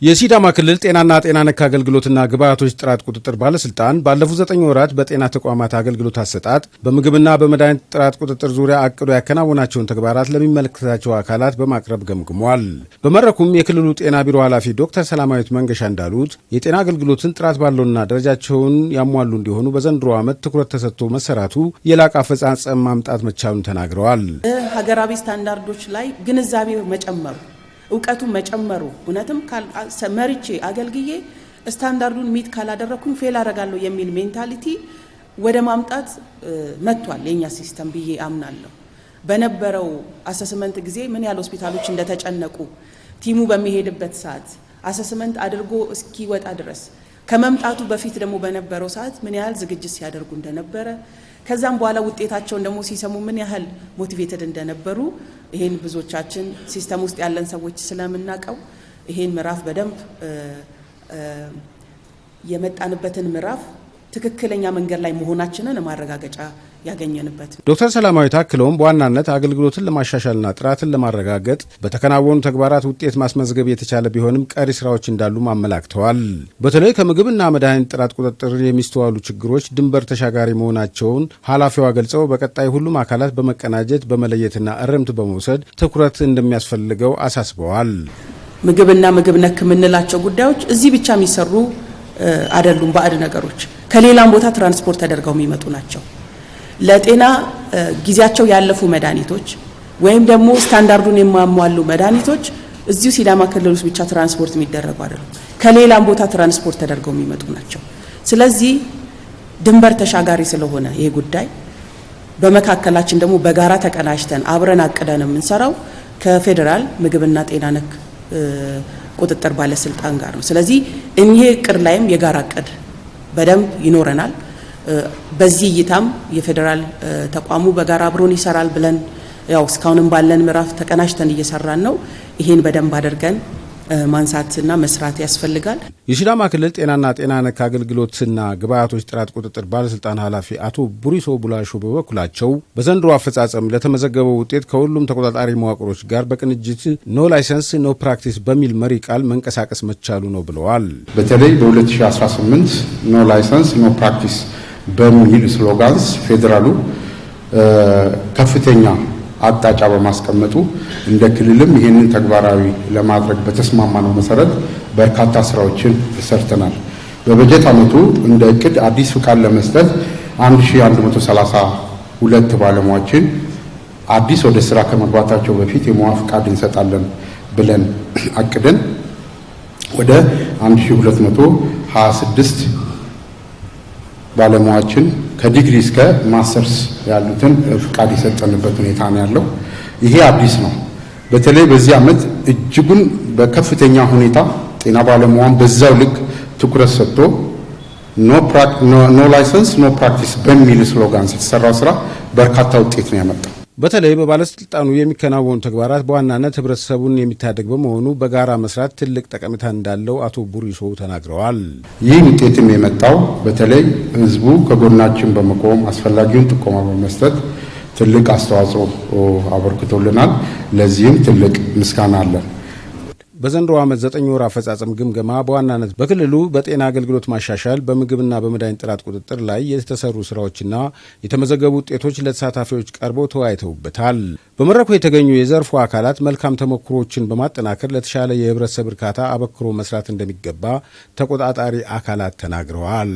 የሲዳማ ክልል ጤናና ጤና ነክ አገልግሎትና ግብአቶች ጥራት ቁጥጥር ባለስልጣን ባለፉት 9 ወራት በጤና ተቋማት አገልግሎት አሰጣጥ በምግብና በመድኃኒት ጥራት ቁጥጥር ዙሪያ አቅዶ ያከናወናቸውን ተግባራት ለሚመለከታቸው አካላት በማቅረብ ገምግሟል። በመድረኩም የክልሉ ጤና ቢሮ ኃላፊ ዶክተር ሰላማዊት መንገሻ እንዳሉት የጤና አገልግሎትን ጥራት ባለውና ደረጃቸውን ያሟሉ እንዲሆኑ በዘንድሮ ዓመት ትኩረት ተሰጥቶ መሰራቱ የላቀ አፈጻጸም ማምጣት መቻሉን ተናግረዋል። ሀገራዊ ስታንዳርዶች ላይ ግንዛቤ መጨመሩ እውቀቱ መጨመሩ እውነትም መርጬ አገልግዬ ስታንዳርዱን ሚት ካላደረኩኝ ፌል አደርጋለሁ የሚል ሜንታሊቲ ወደ ማምጣት መጥቷል የኛ ሲስተም ብዬ አምናለሁ። በነበረው አሰስመንት ጊዜ ምን ያህል ሆስፒታሎች እንደተጨነቁ ቲሙ በሚሄድበት ሰዓት አሰስመንት አድርጎ እስኪወጣ ድረስ ከመምጣቱ በፊት ደግሞ በነበረው ሰዓት ምን ያህል ዝግጅት ሲያደርጉ እንደነበረ ከዛም በኋላ ውጤታቸውን ደግሞ ሲሰሙ ምን ያህል ሞቲቬትድ እንደነበሩ ይሄን ብዙዎቻችን ሲስተም ውስጥ ያለን ሰዎች ስለምናቀው ይሄን ምዕራፍ በደንብ የመጣንበትን ምዕራፍ ትክክለኛ መንገድ ላይ መሆናችንን ማረጋገጫ ያገኘንበት። ዶክተር ሰላማዊት አክለውም በዋናነት አገልግሎትን ለማሻሻልና ጥራትን ለማረጋገጥ በተከናወኑ ተግባራት ውጤት ማስመዝገብ የተቻለ ቢሆንም ቀሪ ስራዎች እንዳሉ አመላክተዋል። በተለይ ከምግብና መድኃኒት ጥራት ቁጥጥር የሚስተዋሉ ችግሮች ድንበር ተሻጋሪ መሆናቸውን ኃላፊዋ ገልጸው በቀጣይ ሁሉም አካላት በመቀናጀት በመለየትና እርምት በመውሰድ ትኩረት እንደሚያስፈልገው አሳስበዋል። ምግብና ምግብ ነክ የምንላቸው ጉዳዮች እዚህ ብቻ የሚሰሩ አይደሉም። ባዕድ ነገሮች ከሌላም ቦታ ትራንስፖርት ተደርገው የሚመጡ ናቸው። ለጤና ጊዜያቸው ያለፉ መድኃኒቶች ወይም ደግሞ ስታንዳርዱን የማሟሉ መድኃኒቶች እዚሁ ሲዳማ ክልል ውስጥ ብቻ ትራንስፖርት የሚደረጉ አይደሉም። ከሌላም ቦታ ትራንስፖርት ተደርገው የሚመጡ ናቸው። ስለዚህ ድንበር ተሻጋሪ ስለሆነ ይሄ ጉዳይ በመካከላችን ደግሞ በጋራ ተቀናጅተን አብረን አቅደን የምንሰራው ከፌዴራል ምግብና ጤና ነክ ቁጥጥር ባለስልጣን ጋር ነው። ስለዚህ እኚህ እቅድ ላይም የጋራ እቅድ በደንብ ይኖረናል። በዚህ እይታም የፌዴራል ተቋሙ በጋራ አብሮን ይሰራል ብለን ያው እስካሁንም ባለን ምዕራፍ ተቀናጅተን እየሰራን ነው። ይሄን በደንብ አድርገን ማንሳትና መስራት ያስፈልጋል። የሲዳማ ክልል ጤናና ጤና ነክ አገልግሎትና ግብአቶች ጥራት ቁጥጥር ባለስልጣን ኃላፊ አቶ ቡሪሶ ቡላሾ በበኩላቸው በዘንድሮ አፈጻጸም ለተመዘገበው ውጤት ከሁሉም ተቆጣጣሪ መዋቅሮች ጋር በቅንጅት ኖ ላይሰንስ ኖ ፕራክቲስ በሚል መሪ ቃል መንቀሳቀስ መቻሉ ነው ብለዋል። በተለይ በ2018 ኖ ላይሰንስ ኖ ፕራክቲስ በሚል ስሎጋንስ ፌዴራሉ ከፍተኛ አቅጣጫ በማስቀመጡ እንደ ክልልም ይሄንን ተግባራዊ ለማድረግ በተስማማነው መሰረት በርካታ ስራዎችን ሰርተናል። በበጀት ዓመቱ እንደ እቅድ አዲስ ፍቃድ ለመስጠት 1132 ባለሙያዎችን አዲስ ወደ ስራ ከመግባታቸው በፊት የሙያ ፍቃድ እንሰጣለን ብለን አቅደን ወደ 1226 ባለሙያዎችን ከዲግሪ እስከ ማስተርስ ያሉትን ፍቃድ የሰጠንበት ሁኔታ ነው ያለው። ይሄ አዲስ ነው። በተለይ በዚህ ዓመት እጅጉን በከፍተኛ ሁኔታ ጤና ባለሙያን በዛው ልክ ትኩረት ሰጥቶ ኖ ላይሰንስ ኖ ፕራክቲስ በሚል ስሎጋን የተሰራው ስራ በርካታ ውጤት ነው ያመጣው። በተለይ በባለስልጣኑ የሚከናወኑ ተግባራት በዋናነት ህብረተሰቡን የሚታደግ በመሆኑ በጋራ መስራት ትልቅ ጠቀሜታ እንዳለው አቶ ቡሪሶ ተናግረዋል። ይህ ውጤትም የመጣው በተለይ ህዝቡ ከጎናችን በመቆም አስፈላጊውን ጥቆማ በመስጠት ትልቅ አስተዋጽኦ አበርክቶልናል። ለዚህም ትልቅ ምስጋና አለን። በዘንድሮ ዓመት 9 ወር አፈጻጸም ግምገማ በዋናነት በክልሉ በጤና አገልግሎት ማሻሻል፣ በምግብና በመድኃኒት ጥራት ቁጥጥር ላይ የተሰሩ ስራዎችና የተመዘገቡ ውጤቶች ለተሳታፊዎች ቀርበው ተወያይተውበታል። በመድረኩ የተገኙ የዘርፉ አካላት መልካም ተሞክሮችን በማጠናከር ለተሻለ የህብረተሰብ እርካታ አበክሮ መስራት እንደሚገባ ተቆጣጣሪ አካላት ተናግረዋል።